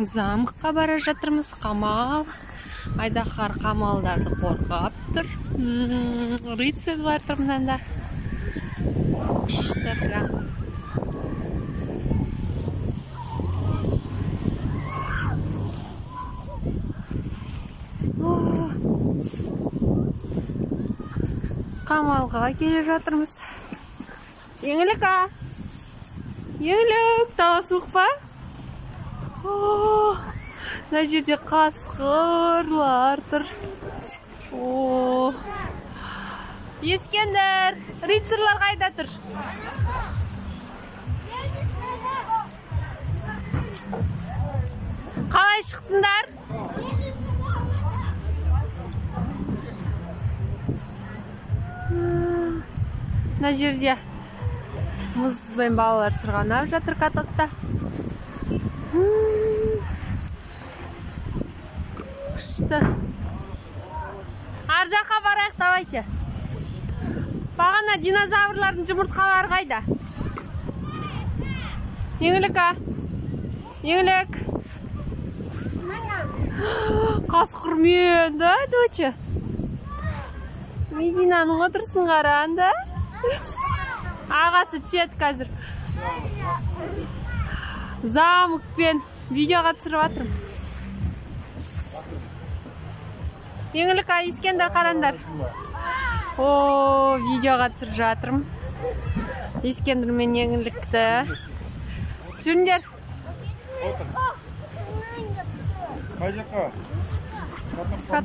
Замокқа бара жатырмыз. Қамал. Айдаһар қамалдарды қорғап тұр. Рыцарьлар тұр мынанда. Күшті прям. Қамалға келе жатырмыз. Еңілік а? Еңілік, тағы суық па? Мына жерде қасқырлар тұр. Ескендір, рыцарьлар қайда тұр? Қалай шықтыңдар? Мына жерде мұзбен балалар сырғанап жатыр катокта. Күшті. Ар жаққа барайық, давайте. Бағана динозаврлардың жұмыртқалары қайда? Еңілік а? Еңілік. Қасқырмен, да, доча? Мединаның отырсын қаран, да? Ағасы түсет қазір. Замокпен видеоға түсіріп атырым. Еңілік а, Ескендір қарандар. Видеоға түсіріп жатырым. Ескендір мен Еңілікті. Жүріңдер. Қай жаққа?